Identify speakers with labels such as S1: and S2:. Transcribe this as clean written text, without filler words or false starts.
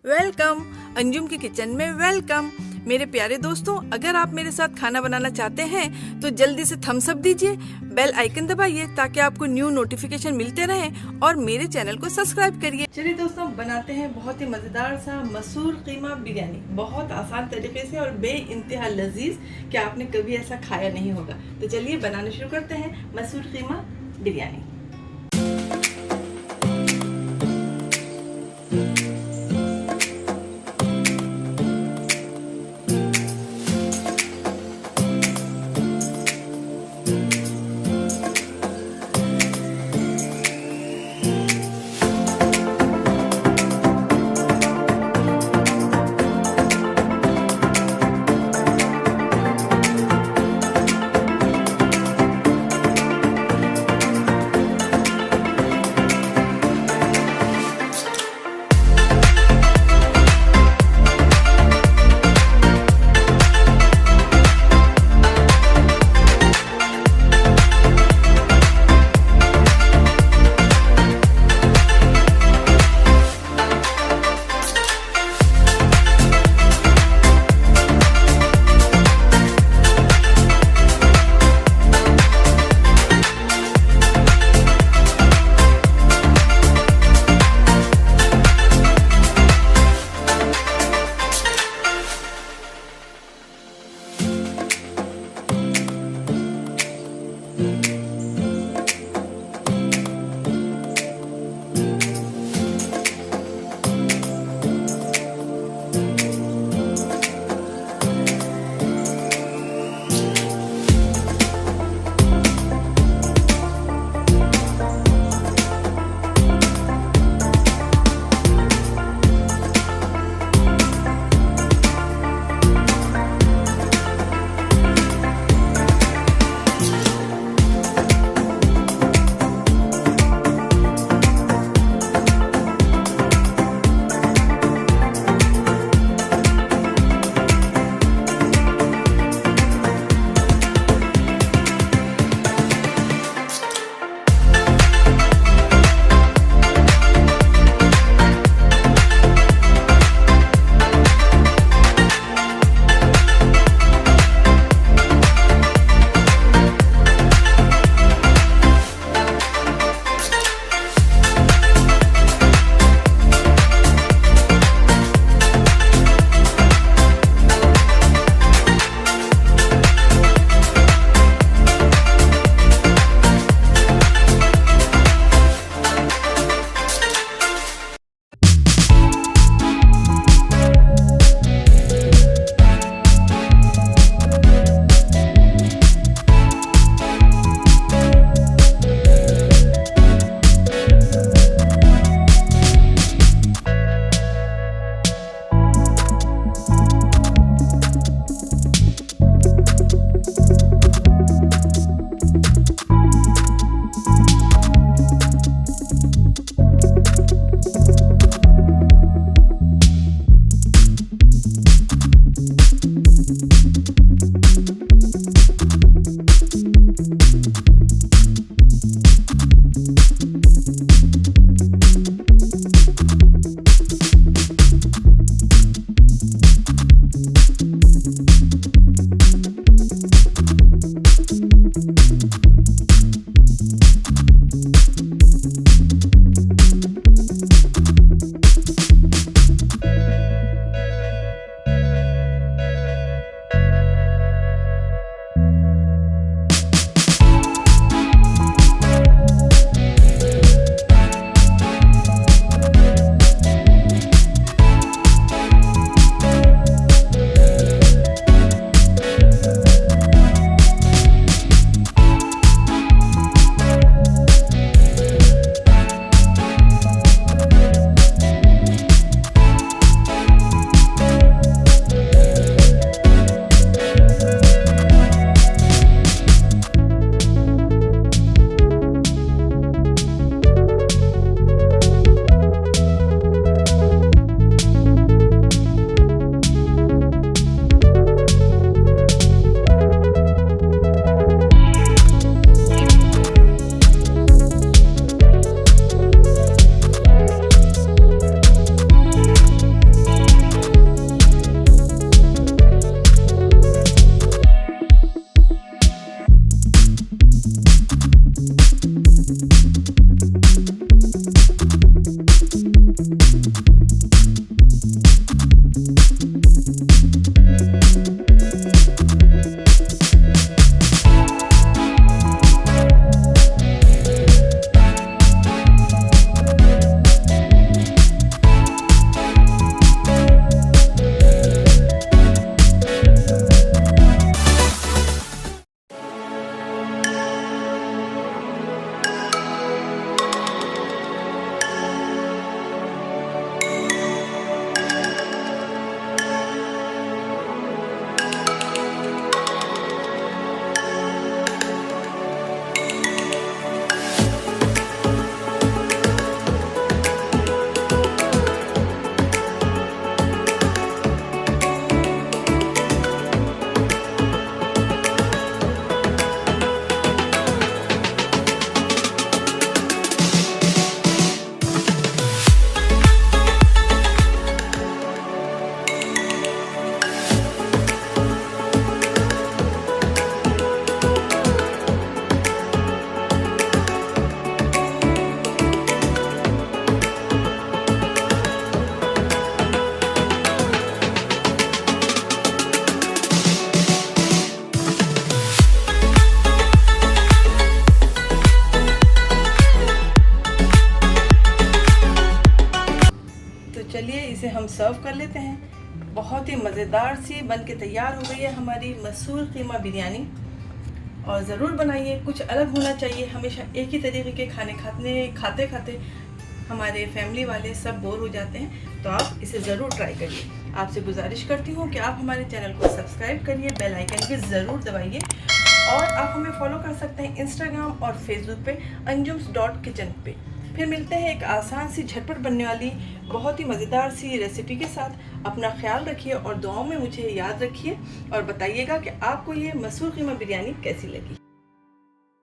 S1: Welcome Anjum की kitchen में welcome. मेरे प्यारे दोस्तों, अगर आप मेरे साथ खाना बनाना चाहते हैं तो जल्दी से थम्स अप दीजिए, बेल आइकन दबाइए ताकि आपको न्यू नोटिफिकेशन मिलते रहें और मेरे चैनल को सब्सक्राइब करिए। चलिए दोस्तों, बनाते हैं बहुत ही मज़ेदार सा मसूर कीमा बिरयानी, बहुत आसान तरीके से और बे इंतहा लजीज कि आपने कभी ऐसा खाया नहीं होगा। तो चलिए बनाना शुरू करते हैं मसूर कीमा बिरयानी। हम सर्व कर लेते हैं। बहुत ही मज़ेदार सी बन के तैयार हो गई है हमारी मसूर कीमा बिरयानी। और ज़रूर बनाइए, कुछ अलग होना चाहिए। हमेशा एक ही तरीके के खाने खाते खाते हमारे फैमिली वाले सब बोर हो जाते हैं, तो आप इसे ज़रूर ट्राई करिए। आपसे गुजारिश करती हूँ कि आप हमारे चैनल को सब्सक्राइब करिए, बेल आइकन भी ज़रूर दबाइए। और आप हमें फॉलो कर सकते हैं इंस्टाग्राम और फेसबुक पे anjums.kitchen पे। फिर मिलते हैं एक आसान सी झटपट बनने वाली बहुत ही मज़ेदार सी रेसिपी के साथ। अपना ख्याल रखिए और दुआओं में मुझे याद रखिए और बताइएगा कि आपको ये मसूर कीमा बिरयानी कैसी लगी।